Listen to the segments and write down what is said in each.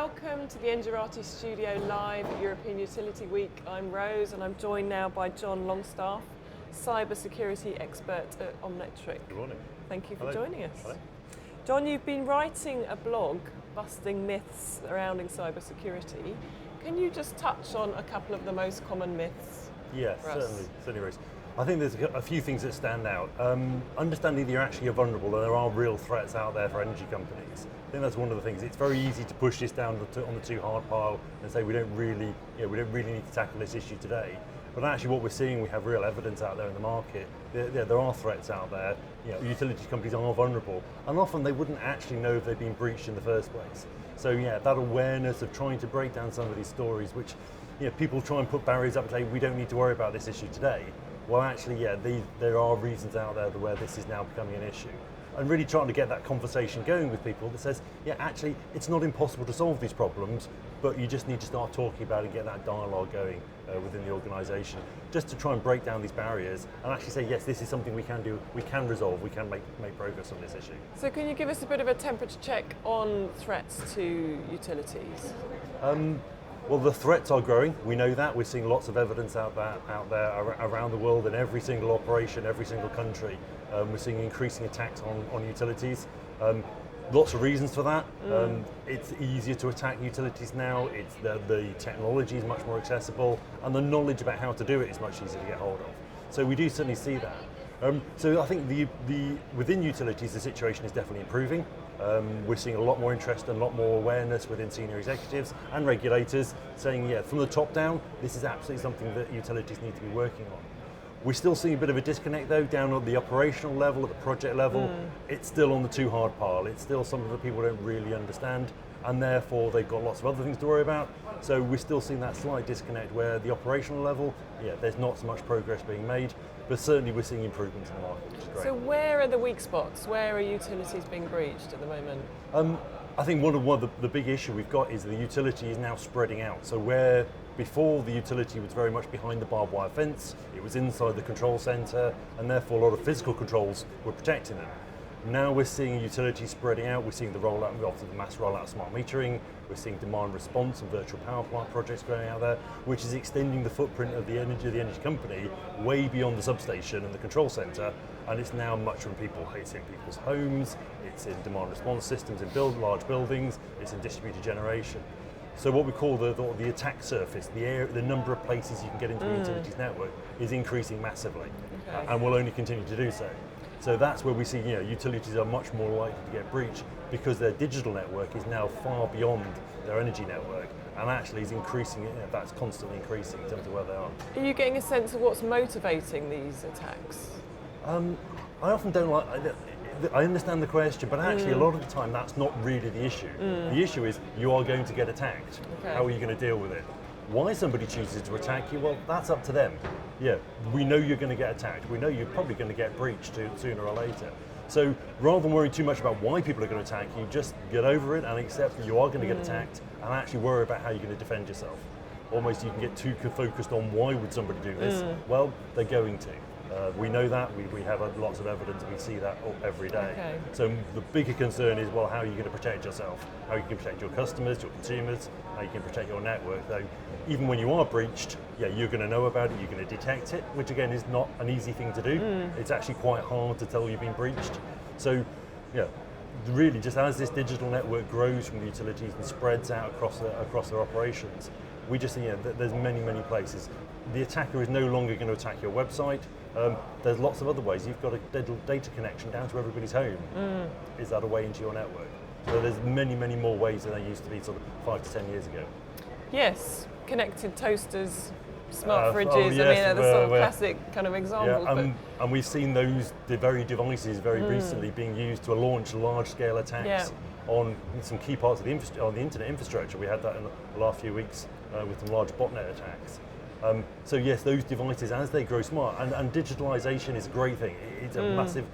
Welcome to the Engerati Studio Live at European Utility Week. I'm Rose and I'm joined now by Jon Longstaff, Cybersecurity expert at Omnetric. Good morning. Thank you for joining us. Hello. Jon, you've been writing a blog busting myths surrounding cybersecurity. Can you just touch on a couple of the most common myths? Yes, for us? certainly, Rose. I think there's a few things that stand out. Understanding that you're actually vulnerable and there are real threats out there for energy companies. I think that's one of the things. It's very easy to push this down on the too hard pile and say we don't really need to tackle this issue today. But actually, what we're seeing, we have real evidence out there in the market. There are threats out there. Utility companies are vulnerable, and often they wouldn't actually know if they've been breached in the first place. So that awareness of trying to break down some of these stories, which people try and put barriers up and say we don't need to worry about this issue today. Well, actually, there are reasons out there where this is now becoming an issue. And really trying to get that conversation going with people that says, actually, it's not impossible to solve these problems, but you just need to start talking about it and get that dialogue going within the organisation, just to try and break down these barriers and actually say, yes, this is something we can do, we can resolve, we can make progress on this issue. So can you give us a bit of a temperature check on threats to utilities? Well, the threats are growing. We know that. We're seeing lots of evidence out there around the world in every single operation, every single country. We're seeing increasing attacks on utilities. Lots of reasons for that. It's easier to attack utilities now. It's the technology is much more accessible, and the knowledge about how to do it is much easier to get hold of. So we do certainly see that. So I think within utilities, the situation is definitely improving. We're seeing a lot more interest and a lot more awareness within senior executives and regulators saying, from the top down, this is absolutely something that utilities need to be working on. We're still seeing a bit of a disconnect though, down at the operational level, at the project level. It's still on the too hard pile. It's still something that people don't really understand, and therefore they've got lots of other things to worry about. So we're still seeing that slight disconnect where the operational level, there's not so much progress being made, but certainly we're seeing improvements in the market, which is great. So where are the weak spots? Where are utilities being breached at the moment? I think one of the big issue we've got is the utility is now spreading out. So where before the utility was very much behind the barbed wire fence, it was inside the control centre, and therefore a lot of physical controls were protecting them. Now we're seeing utilities spreading out. We're seeing the mass rollout of smart metering. We're seeing demand response and virtual power plant projects going out there, which is extending the footprint of the energy company way beyond the substation and the control centre. And it's now much from people. It's in people's homes. It's in demand response systems in large buildings. It's in distributed generation. So what we call the attack surface, the number of places you can get into a utilities network is increasing massively, and will only continue to do so. So that's where we see utilities are much more likely to get breached because their digital network is now far beyond their energy network, and actually is increasing. That's constantly increasing in terms of where they are. Are you getting a sense of what's motivating these attacks? I often don't like. I understand the question, but actually a lot of the time that's not really the issue. The issue is you are going to get attacked. Okay. How are you going to deal with it? Why somebody chooses to attack you, well, that's up to them. We know you're going to get attacked. We know you're probably going to get breached sooner or later. So rather than worrying too much about why people are going to attack you, just get over it and accept that you are going to get attacked, and actually worry about how you're going to defend yourself. Almost you can get too focused on why would somebody do this. Well, they're going to. We know that, we have lots of evidence, we see that every day. Okay. So the bigger concern is, well, how are you going to protect yourself? How you can protect your customers, your consumers, how you can protect your network. So even when you are breached, you're going to know about it, you're going to detect it, which again is not an easy thing to do. It's actually quite hard to tell you've been breached. So really just as this digital network grows from the utilities and spreads out across their operations, we just see that there's many places. The attacker is no longer going to attack your website. There's lots of other ways. You've got a data connection down to everybody's home. Is that a way into your network? So there's many more ways than there used to be sort of 5 to 10 years ago. Yes, connected toasters, smart fridges. They're the sort of classic kind of examples. And we've seen the very devices very recently being used to launch large-scale attacks on some key parts of the internet infrastructure. We had that in the last few weeks with some large botnet attacks. So yes, those devices, as they grow smart, and digitalisation is a great thing. It's a massive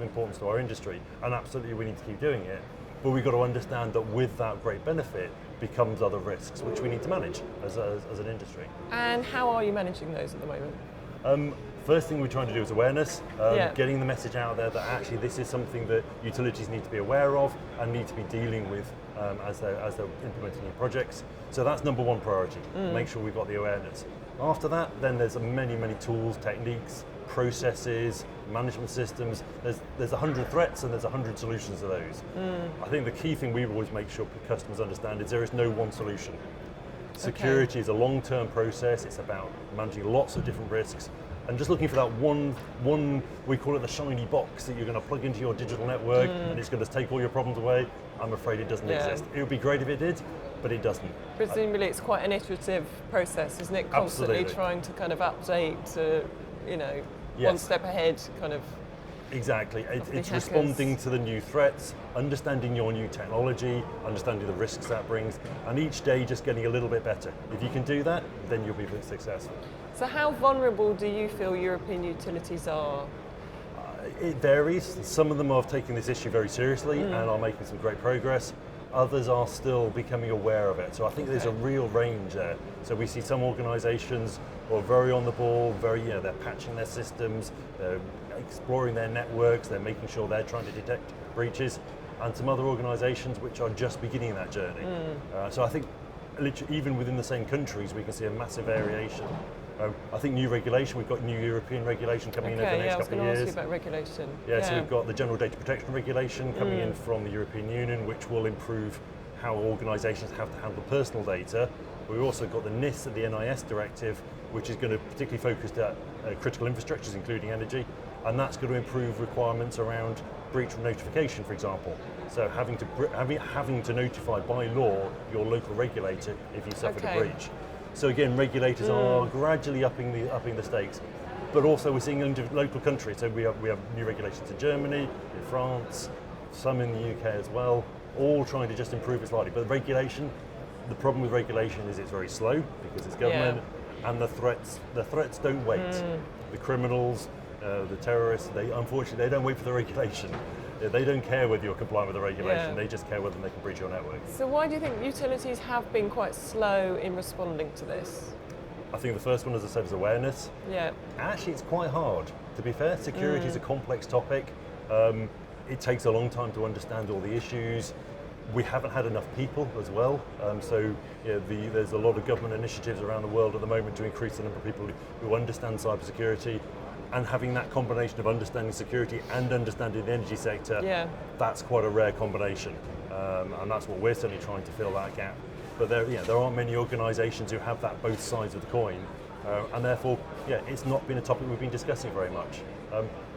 importance to our industry, and absolutely we need to keep doing it. But we've got to understand that with that great benefit becomes other risks, which we need to manage as an industry. And how are you managing those at the moment? First thing we're trying to do is awareness, getting the message out there that actually this is something that utilities need to be aware of and need to be dealing with as they're implementing new projects. So that's number one priority, make sure we've got the awareness. After that, then there's many tools, techniques, processes, management systems. There's 100 threats and there's 100 solutions to those. I think the key thing we always make sure customers understand is there is no one solution. Security is a long-term process. It's about managing lots of different risks and just looking for that one, we call it the shiny box that you're going to plug into your digital network and it's going to take all your problems away. I'm afraid it doesn't exist. It would be great if it did, but it doesn't. Presumably it's quite an iterative process, isn't it? Constantly trying to kind of update to, one step ahead kind of. Exactly. It's responding to the new threats, understanding your new technology, understanding the risks that brings, and each day just getting a little bit better. If you can do that, then you'll be successful. So how vulnerable do you feel European utilities are? It varies. Some of them are taking this issue very seriously and are making some great progress. Others are still becoming aware of it. So I think there's a real range there. So we see some organisations who are very on the ball, they're patching their systems, they're exploring their networks, they're making sure they're trying to detect breaches, and some other organisations which are just beginning that journey. So I think literally even within the same countries we can see a massive variation. I think new regulation, we've got new European regulation coming in over the next couple of years. I was going to ask you about regulation. So we've got the General Data Protection Regulation coming in from the European Union, which will improve how organisations have to handle personal data. We've also got the NIS, the NIS directive, which is going to particularly focus at critical infrastructures, including energy, and that's going to improve requirements around breach notification, for example. So having to notify by law your local regulator if you suffered a breach. So again, regulators are gradually upping the stakes, but also we're seeing in local countries. So we have new regulations in Germany, in France, some in the UK as well, all trying to just improve it slightly. But the problem with regulation is it's very slow because it's government, and the threats don't wait. The criminals, the terrorists, unfortunately they don't wait for the regulation. They don't care whether you're complying with the regulation, they just care whether they can breach your network. So why do you think utilities have been quite slow in responding to this? I think the first one, as I said, is awareness. Actually, it's quite hard, to be fair. Security is a complex topic. It takes a long time to understand all the issues. We haven't had enough people as well. There's a lot of government initiatives around the world at the moment to increase the number of people who understand cybersecurity. And having that combination of understanding security and understanding the energy sector, that's quite a rare combination. And that's what we're certainly trying to fill that gap. But there aren't many organisations who have that both sides of the coin. And therefore, it's not been a topic we've been discussing very much.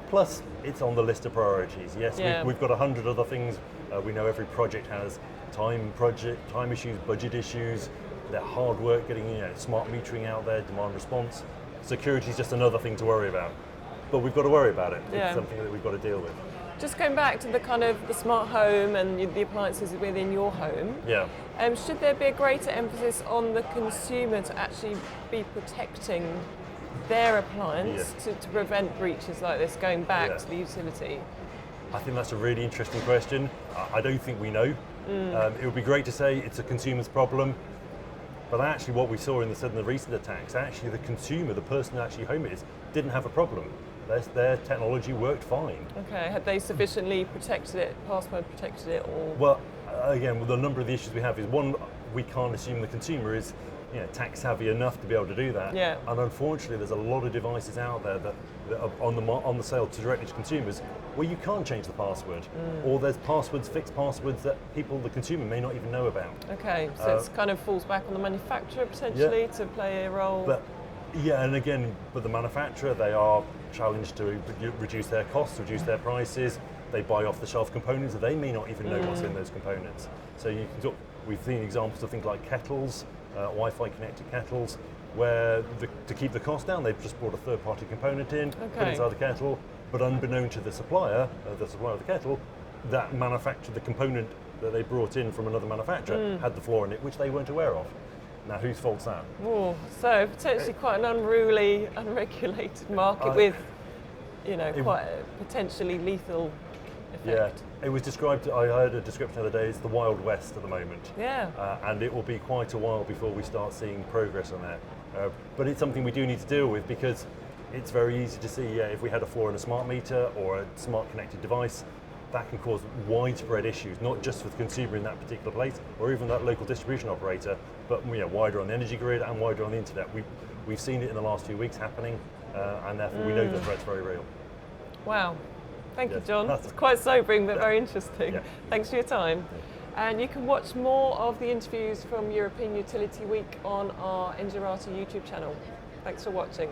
Plus, it's on the list of priorities. We've got 100 other things. We know every project has time issues, budget issues. They're hard work getting smart metering out there, demand response. Security is just another thing to worry about, but we've got to worry about it. It's something that we've got to deal with. Just going back to the kind of the smart home and the appliances within your home. Should there be a greater emphasis on the consumer to actually be protecting their appliance to prevent breaches like this going back to the utility? I think that's a really interesting question. I don't think we know. It would be great to say it's a consumer's problem. But actually what we saw in the recent attacks, actually the consumer, the person who actually home is, didn't have a problem. Their technology worked fine. Okay, had they sufficiently protected it, password protected it, or? Well, again, the number of the issues we have is one, we can't assume the consumer is tax savvy enough to be able to do that. And unfortunately there's a lot of devices out there that are on the sale directly to consumers where you can't change the password, or there's fixed passwords that the consumer may not even know about. Okay, so it kind of falls back on the manufacturer potentially to play a role. But the manufacturer, they are challenged to reduce their costs, reduce their prices. They buy off-the-shelf components that they may not even know what's in those components. So we've seen examples of things like kettles, Wi-Fi connected kettles, where to keep the cost down, they've just brought a third-party component in, put it inside the kettle, but unbeknown to the supplier of the kettle, that manufacturer, the component that they brought in from another manufacturer had the flaw in it, which they weren't aware of. Now, whose fault's that? Oh, so potentially quite an unruly, unregulated market with, quite a potentially lethal effect. It was described, I heard a description the other day, it's the Wild West at the moment. And it will be quite a while before we start seeing progress on that. But it's something we do need to deal with because it's very easy to see if we had a flaw in a smart meter or a smart connected device, that can cause widespread issues, not just for the consumer in that particular place, or even that local distribution operator, but wider on the energy grid and wider on the internet. We've seen it in the last few weeks happening, and therefore we know the threat's very real. Wow. Thank you, John. It's quite sobering, but very interesting. Yeah. Thanks for your time. And you can watch more of the interviews from European Utility Week on our Engerati YouTube channel. Thanks for watching.